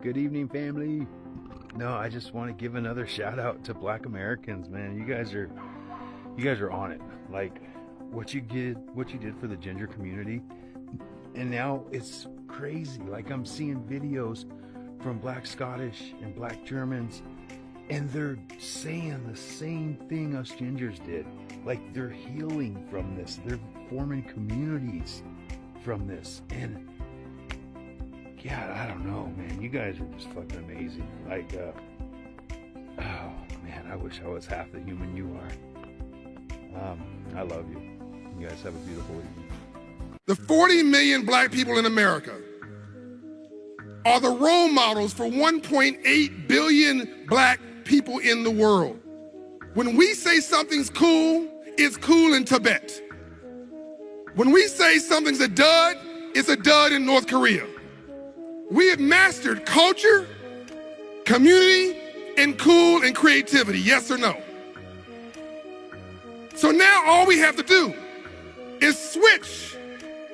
Good evening, family. No, I just want to give another shout out to Black Americans, man. You guys are on it. Like what you did for the ginger community, and now it's crazy. Like I'm seeing videos from Black Scottish and Black Germans, and they're saying the same thing us gingers did. Like they're healing from this. They're forming communities from this. And yeah, I don't know, man. You guys are just fucking amazing. Like, oh man, I wish I was half the human you are. I love you. You guys have a beautiful evening. The 40 million black people in America are the role models for 1.8 billion black people in the world. When we say something's cool, it's cool in Tibet. When we say something's a dud, it's a dud in North Korea. We have mastered culture, community, and cool and creativity, yes or no? So now all we have to do is switch,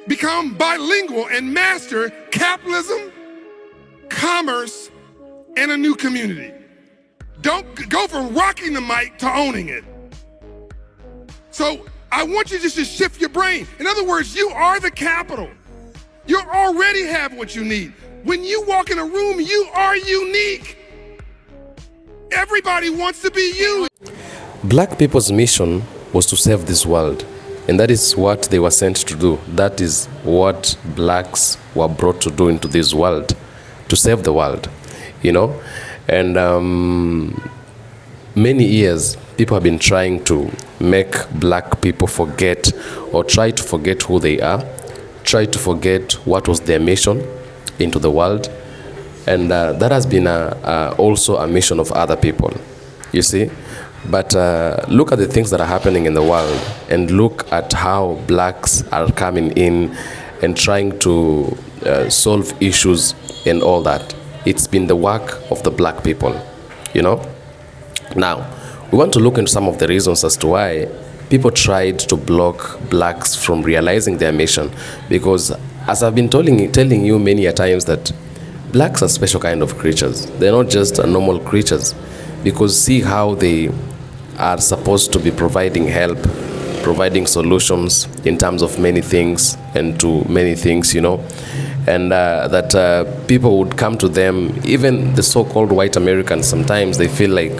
become bilingual, and master capitalism, commerce, and a new community. Don't go from rocking the mic to owning it. So I want you just to shift your brain. In other words, you are the capital. You already have what you need. When you walk in a room, you are unique. Everybody wants to be you. Black people's mission was to save this world, and that is what they were sent to do. That is what blacks were brought to do into this world, to save the world, you know. And many years people have been trying to make black people forget, or try to forget who they are, try to forget what was their mission into the world. And that has been also a mission of other people, you see. But look at the things that are happening in the world, and look at how blacks are coming in and trying to solve issues and all that. It's been the work of the black people, you know. Now, we want to look into some of the reasons as to why people tried to block blacks from realizing their mission. Because as I've been telling you many a times, that blacks are special kind of creatures. They're not just normal creatures. Because see how they are supposed to be providing help, providing solutions in terms of many things and to many things, you know. And that people would come to them, even the so-called white Americans, sometimes they feel like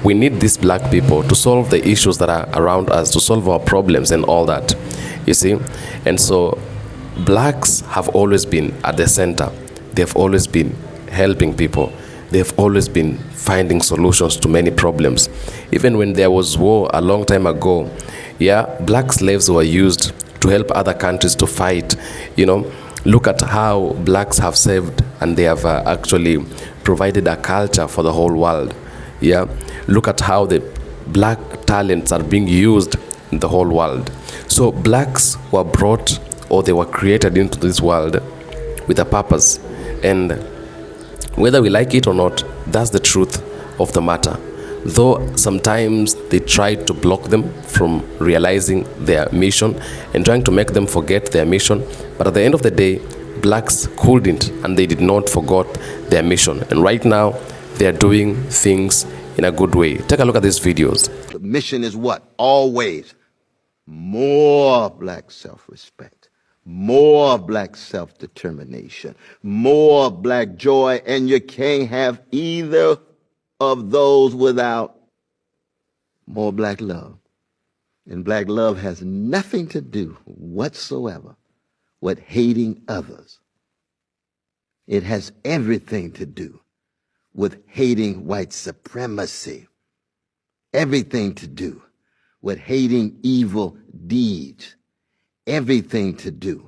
we need these black people to solve the issues that are around us, to solve our problems and all that, you see. And so blacks have always been at the center. They've always been helping people. They've always been finding solutions to many problems. Even when there was war a long time ago, yeah, black slaves were used to help other countries to fight, you know. Look at how blacks have saved, and they have actually provided a culture for the whole world. Yeah, look at how the black talents are being used in the whole world. So blacks were brought, or they were created into this world with a purpose. And whether we like it or not, that's the truth of the matter. Though sometimes they tried to block them from realizing their mission and trying to make them forget their mission, but at the end of the day, blacks couldn't, and they did not forget their mission. And right now, they are doing things in a good way. Take a look at these videos. The mission is what? Always more black self-respect, more black self-determination, more black joy, and you can't have either of those without more black love. And black love has nothing to do whatsoever with hating others. It has everything to do with hating white supremacy, everything to do with hating evil deeds, everything to do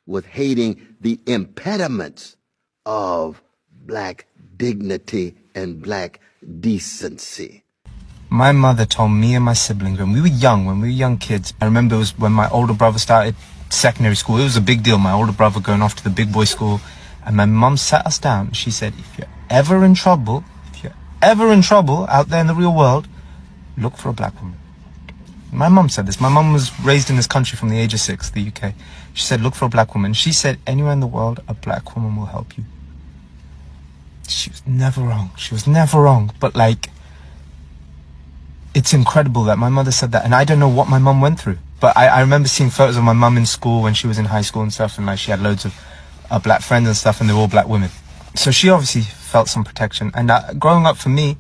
with hating the impediments of black dignity and black decency. My mother told me and my siblings when we were young kids, I remember it was when my older brother started secondary school. It was a big deal, my older brother going off to the big boy school. And my mum sat us down. She said, if you're ever in trouble out there in the real world, look for a black woman. My mum said this. My mum was raised in this country from the age of 6, the UK. She said, look for a black woman. She said, anywhere in the world, a black woman will help you. never wrong. She was never wrong. But like, it's incredible that my mother said that. And I don't know what my mum went through. But I remember seeing photos of my mum in school when she was in high school and stuff. And like, she had loads of black friends and stuff, and they were all black women. So she obviously felt some protection. And growing up for me,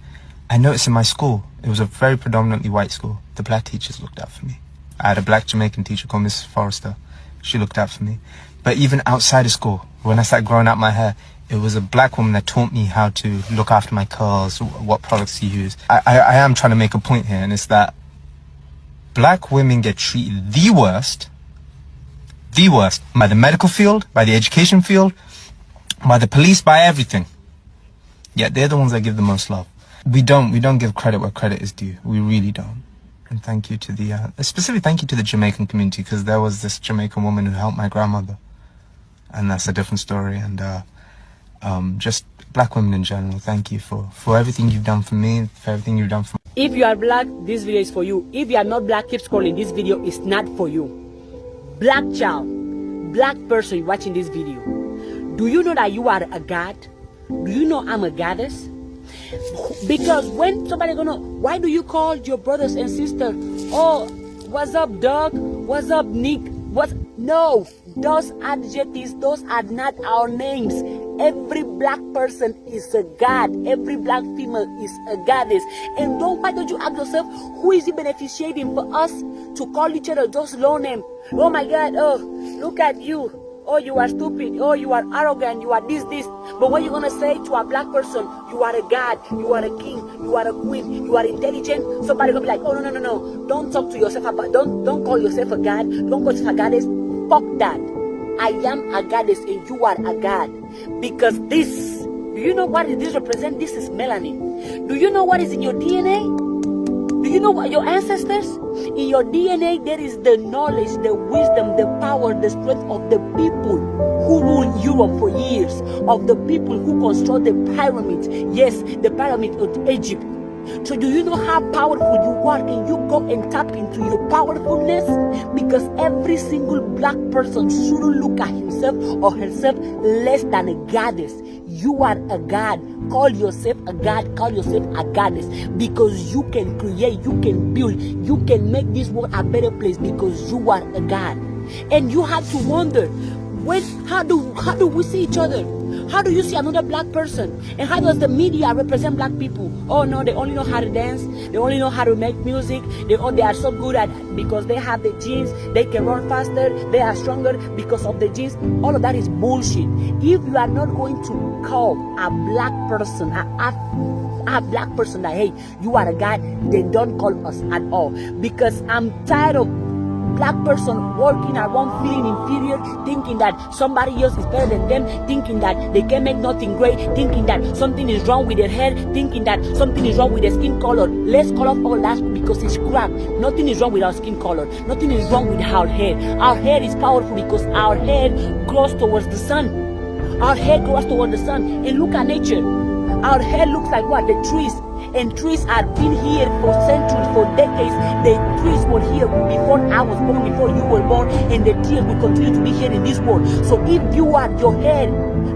I noticed in my school, it was a very predominantly white school. The black teachers looked out for me. I had a black Jamaican teacher called Mrs. Forrester. She looked out for me. But even outside of school, when I started growing out my hair, it was a black woman that taught me how to look after my curls, what products to use. I am trying to make a point here, and it's that black women get treated the worst, by the medical field, by the education field, by the police, by everything. Yet they're the ones that give the most love. We don't give credit where credit is due. We really don't. And thank you to especially thank you to the Jamaican community, because there was this Jamaican woman who helped my grandmother. And that's a different story. And just black women in general, thank you for everything you've done for me, for everything you've done for me. If you are black, this video is for you. If you are not black, keep scrolling. This video is not for you. Black child, black person watching this video. Do you know that you are a god? Do you know I'm a goddess? Because when somebody gonna, why do you call your brothers and sisters, oh, what's up, Doug? What's up, Nick? No, those adjectives, those are not our names. Every black person is a god. Every black female is a goddess. And why don't you ask yourself, who is it beneficiating for us to call each other those low names? Oh my God, oh, look at you. Oh, you are stupid. Oh, you are arrogant. You are this. But what you gonna say to a black person, you are a god, you are a king, you are a queen, you are intelligent. Somebody gonna be like, oh no. Don't talk to yourself about, don't call yourself a god. Don't call yourself a goddess. Fuck that. I am a goddess and you are a god. Because this, do you know what this represents? This is melanin. Do you know what is in your DNA? Do you know what your ancestors? In your DNA, there is the knowledge, the wisdom, the power, the strength of the people who ruled Europe for years, of the people who constructed the pyramids. Yes, the pyramid of Egypt. So do you know how powerful you are? Can you go and tap into your powerfulness? Because every single black person shouldn't look at himself or herself less than a goddess. You are a god. Call yourself a god. Call yourself a goddess. Because you can create, you can build, you can make this world a better place because you are a god. And you have to wonder, how do we see each other? How do you see another black person? And how does the media represent black people? Oh no, they only know how to dance. They only know how to make music. They are so good at it because they have the genes. They can run faster. They are stronger because of the genes. All of that is bullshit. If you are not going to call a black person, a black person that, hey, you are a guy, they don't call us at all. Because I'm tired of black person walking around feeling inferior, thinking that somebody else is better than them, thinking that they can make nothing great, thinking that something is wrong with their hair, thinking that something is wrong with their skin color. Let's call off all that because it's crap. Nothing is wrong with our skin color. Nothing is wrong with our hair. Our hair is powerful because our hair grows towards the sun. Our hair grows towards the sun. And look at nature. Our hair looks like what? The trees. And trees have been here for centuries, for decades. The trees were here before I was born, before you were born, and the trees will continue to be here in this world. So if your hair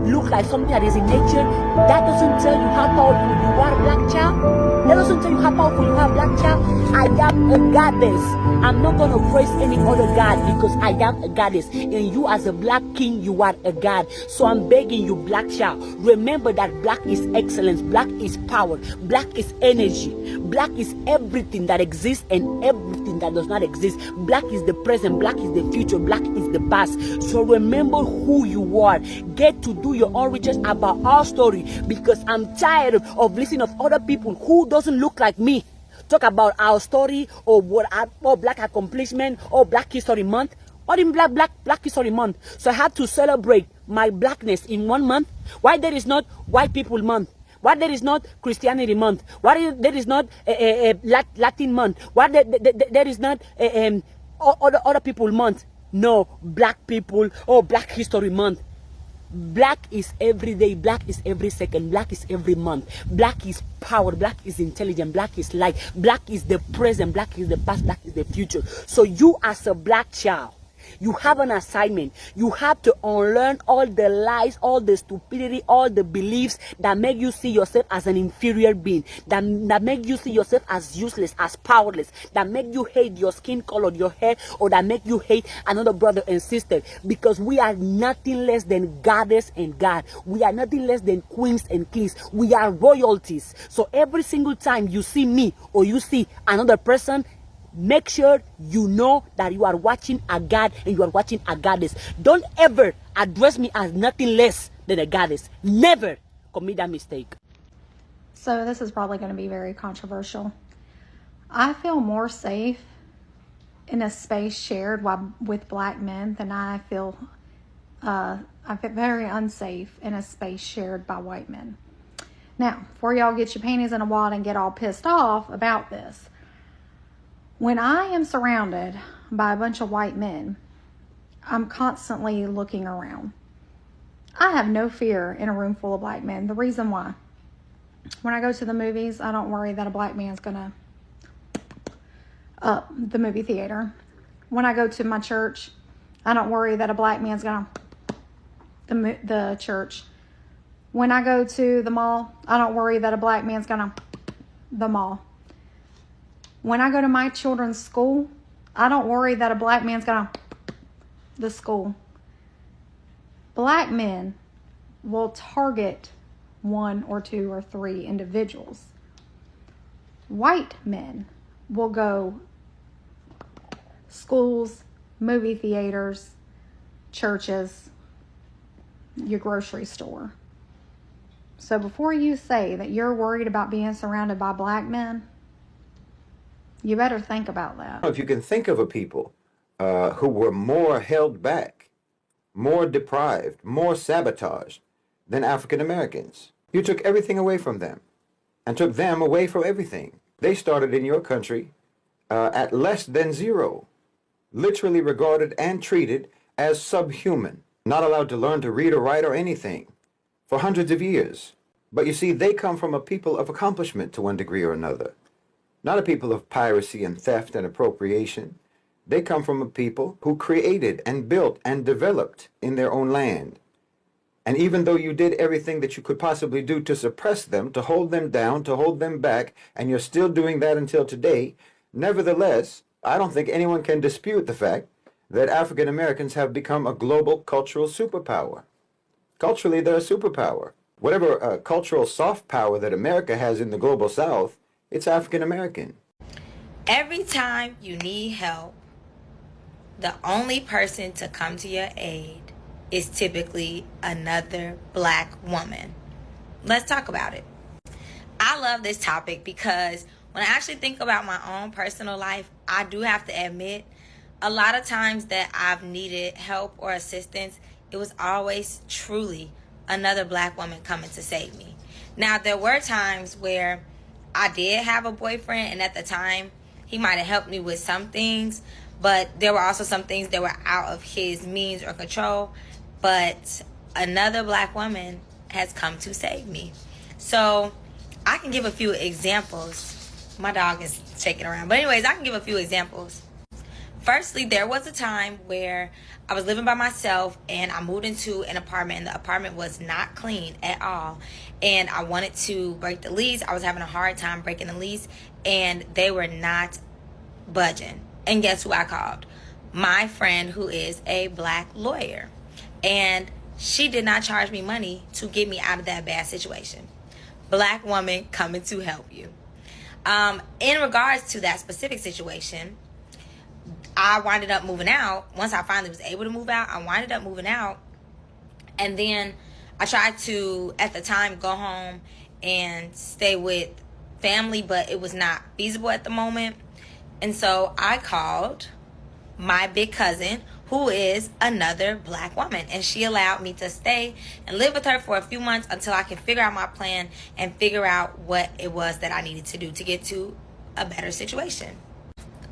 look like something that is in nature, that doesn't tell you how powerful you are, black child. That doesn't tell you how powerful you are, black child. I am a goddess. I'm not going to praise any other god because I am a goddess. And you as a black king, you are a god. So I'm begging you, black child, remember that black is excellence, black is power, black is energy, black is everything that exists and everything that does not exist. Black is the present, black is the future, black is the past. So remember who you are. Get to do your own research about our story because I'm tired of listening of other people who doesn't look like me talk about our story or black accomplishment or Black History Month. Or in Black History Month. So I had to celebrate my blackness in 1 month. Why there is not White People Month? Why there is not Christianity Month? Why there is not Latin Month? Why there is not other people month? No, black people or Black History Month. Black is every day, black is every second, black is every month. Black is power, black is intelligent, black is light, black is the present, black is the past, black is the future. So you as a black child, You have an assignment. You have to unlearn all the lies, all the stupidity, all the beliefs that make you see yourself as an inferior being, that make you see yourself as useless, as powerless, that make you hate your skin color, your hair, or that make you hate another brother and sister. Because we are nothing less than goddess and God. We are nothing less than queens and kings. We are royalties. So every single time you see me or you see another person, make sure you know that you are watching a God and you are watching a goddess. Don't ever address me as nothing less than a goddess. Never commit that mistake. So this is probably going to be very controversial. I feel more safe in a space shared with black men than I feel very unsafe in a space shared by white men. Now, before y'all get your panties in a wad and get all pissed off about this, when I am surrounded by a bunch of white men, I'm constantly looking around. I have no fear in a room full of black men. The reason why: when I go to the movies, I don't worry that a black man's gonna up the movie theater. When I go to my church, I don't worry that a black man's gonna the church. When I go to the mall, I don't worry that a black man's gonna the mall. When I go to my children's school, I don't worry that a black man's gonna the school. Black men will target 1 or 2 or 3 individuals. White men will go schools, movie theaters, churches, your grocery store. So before you say that you're worried about being surrounded by black men, you better think about that. If you can think of a people who were more held back, more deprived, more sabotaged than African Americans, you took everything away from them and took them away from everything. They started in your country at less than 0, literally regarded and treated as subhuman, not allowed to learn to read or write or anything for hundreds of years. But you see, they come from a people of accomplishment to one degree or another. Not a people of piracy and theft and appropriation. They come from a people who created and built and developed in their own land. And even though you did everything that you could possibly do to suppress them, to hold them down, to hold them back, and you're still doing that until today, nevertheless, I don't think anyone can dispute the fact that African Americans have become a global cultural superpower. Culturally, they're a superpower. Whatever cultural soft power that America has in the global South, it's African American. Every time you need help, the only person to come to your aid is typically another black woman. Let's talk about it. I love this topic because when I actually think about my own personal life, I do have to admit, a lot of times that I've needed help or assistance, it was always truly another black woman coming to save me. Now, there were times where I did have a boyfriend, and at the time, he might have helped me with some things, but there were also some things that were out of his means or control. But another black woman has come to save me. So I can give a few examples. My dog is shaking around. But anyways, I can give a few examples. Firstly, there was a time where I was living by myself and I moved into an apartment, and the apartment was not clean at all. And I wanted to break the lease. I was having a hard time breaking the lease, and they were not budging. And guess who I called? My friend, who is a black lawyer. And she did not charge me money to get me out of that bad situation. Black woman coming to help you. In regards to that specific situation, I winded up moving out. Once I finally was able to move out, I winded up moving out. And then I tried to, at the time, go home and stay with family, but it was not feasible at the moment. And so I called my big cousin, who is another black woman, and she allowed me to stay and live with her for a few months until I can figure out my plan and figure out what it was that I needed to do to get to a better situation.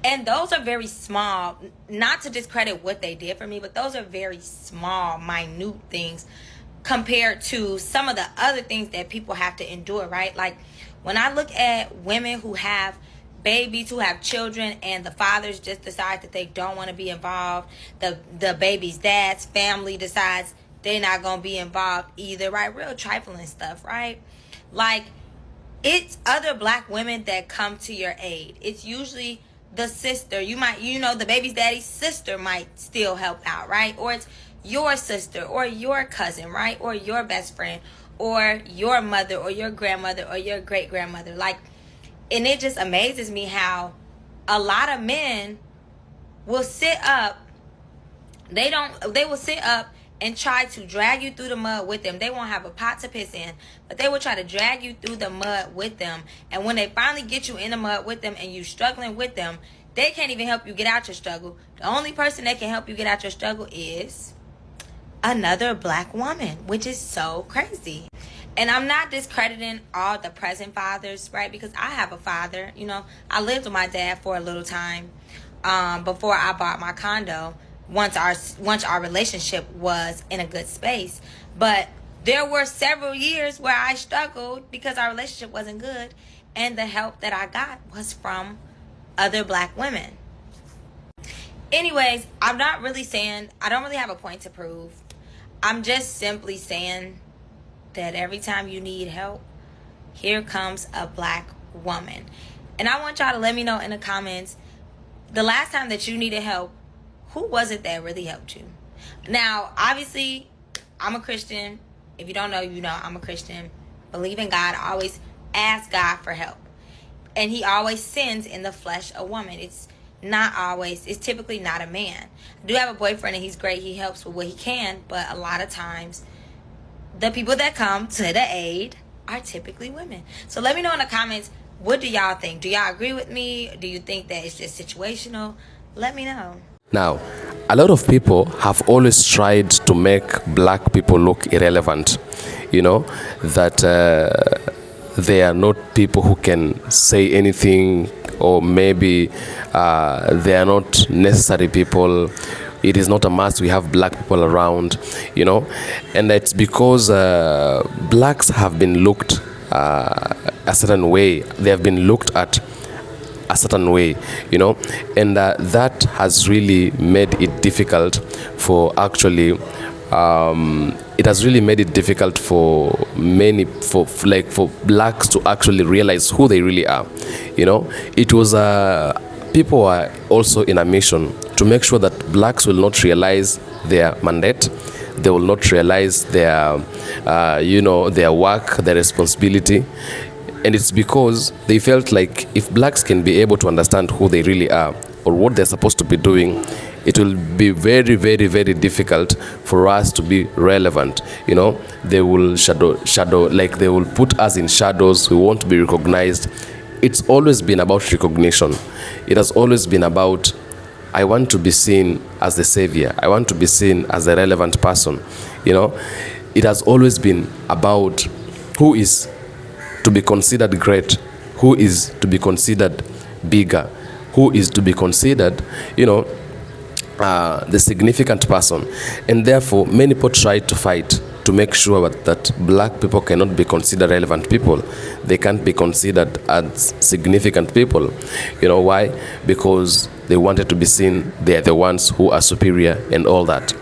And those are very small, not to discredit what they did for me, but those are very small, minute things compared to some of the other things that people have to endure, right? Like when I look at women who have babies who have children and the fathers just decide that they don't want to be involved. The baby's dad's family decides they're not going to be involved either, right? Real trifling stuff, right? Like, it's other black women that come to your aid. It's usually the sister. The baby's daddy's sister might still help out, right? Or it's your sister or your cousin, right? Or your best friend or your mother or your grandmother or your great grandmother. Like, and it just amazes me how a lot of men will sit up. They will sit up and try to drag you through the mud with them. They won't have a pot to piss in, but they will try to drag you through the mud with them. And when they finally get you in the mud with them and you struggling with them, they can't even help you get out your struggle. The only person that can help you get out your struggle is another black woman, which is so crazy. And I'm not discrediting all the present fathers, right? Because I have a father. I lived with my dad for a little time before I bought my condo. Once our relationship was in a good space, but there were several years where I struggled because our relationship wasn't good, and the help that I got was from other black women. Anyways, I'm not really saying, I don't really have a point to prove. I'm just simply saying that every time you need help, here comes a black woman. And I want y'all to let me know in the comments, the last time that you needed help, who was it that really helped you? Now, obviously, I'm a Christian. If you don't know, you know I'm a Christian. Believe in God. I always ask God for help. And he always sends in the flesh a woman. It's typically not a man. I do have a boyfriend and he's great. He helps with what he can. But a lot of times, the people that come to the aid are typically women. So let me know in the comments, what do y'all think? Do y'all agree with me? Do you think that it's just situational? Let me know. Now, a lot of people have always tried to make black people look irrelevant, that they are not people who can say anything, or maybe they are not necessary people. It is not a must we have black people around, and it's because blacks have been looked a certain way. They have been looked at a certain way, and that has really made it difficult for it has really made it difficult for blacks to actually realize who they really are. It was people are also in a mission to make sure that blacks will not realize their mandate. They will not realize their their work, their responsibility. And it's because they felt like if blacks can be able to understand who they really are or what they're supposed to be doing, it will be very, very, very difficult for us to be relevant. They will shadow, like they will put us in shadows. We won't be recognized. It's always been about recognition. It has always been about, I want to be seen as the savior. I want to be seen as a relevant person. It has always been about who is to be considered great, who is to be considered bigger, who is to be considered, the significant person. And therefore, many people try to fight to make sure that black people cannot be considered relevant people. They can't be considered as significant people. Why? Because they wanted to be seen they are the ones who are superior and all that.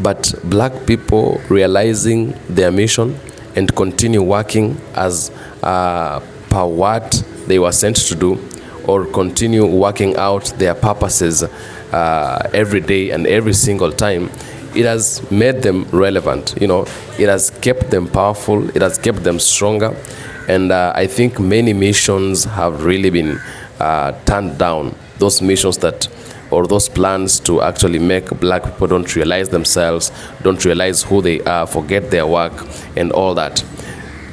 But black people realizing their mission and continue working as per what they were sent to do, or continue working out their purposes every day and every single time, it has made them relevant. It has kept them powerful. It has kept them stronger. And I think many missions have really been turned down. Those missions or those plans to actually make black people don't realize themselves, don't realize who they are, forget their work and all that.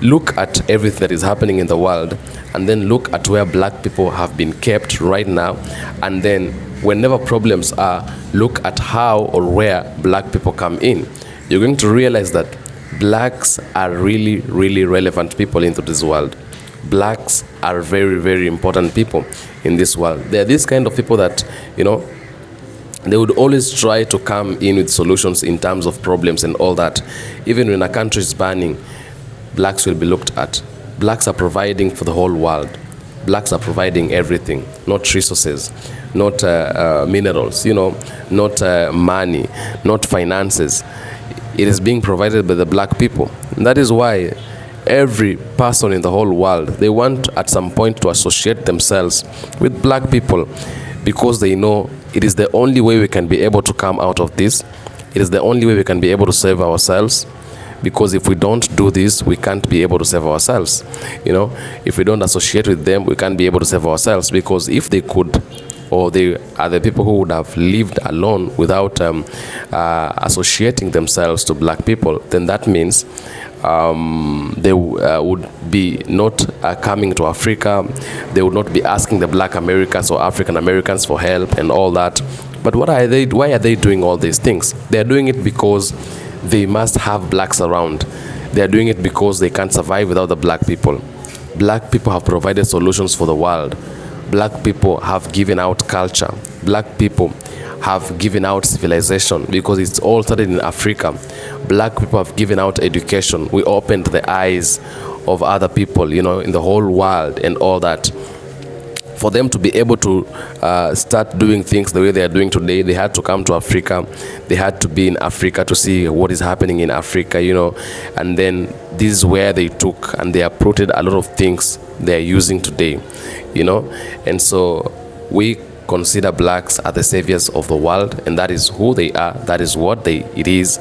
Look at everything that is happening in the world, and then look at where black people have been kept right now, and then whenever problems are, look at how or where black people come in. You're going to realize that blacks are really, really relevant people into this world. Blacks are very, very important people in this world. They're this kind of people that, they would always try to come in with solutions in terms of problems and all that. Even when a country is burning, blacks will be looked at. Blacks are providing for the whole world. Blacks are providing everything, not resources, not minerals, not money, not finances. It is being provided by the black people. And that is why every person in the whole world, they want at some point to associate themselves with black people, because they know it is the only way we can be able to come out of this. It is the only way we can be able to save ourselves, because if we don't do this, we can't be able to save ourselves. If we don't associate with them, we can't be able to save ourselves, because if they could, or they are the people who would have lived alone without associating themselves to black people, then that means they would be not coming to Africa. They would not be asking the black Americans or African Americans for help and all that. But why are they doing all these things? They are doing it because they must have blacks around. They are doing it because they can't survive without the black people. Black people have provided solutions for the world. Black people have given out culture. Black people have given out civilization, because it's all started in Africa. Black people have given out education. We opened the eyes of other people, in the whole world and all that. For them to be able to start doing things the way they are doing today, they had to come to Africa. They had to be in Africa to see what is happening in Africa, and then this is where they took and they uprooted a lot of things they are using today, and so we consider blacks are the saviors of the world, and that is who they are. That is what it is,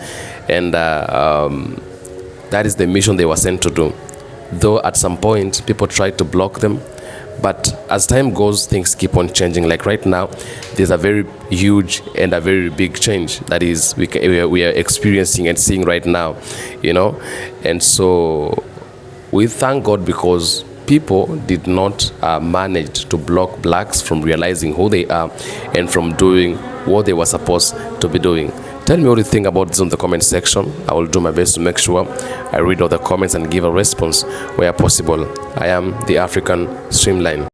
and that is the mission they were sent to do. Though at some point people tried to block them, but as time goes, things keep on changing. Like right now, there's a very huge and a very big change that is we are experiencing and seeing right now, and so we thank God, because people did not manage to block blacks from realizing who they are and from doing what they were supposed to be doing. Tell me what you think about this in the comment section. I will do my best to make sure I read all the comments and give a response where possible. I am the African Streamline.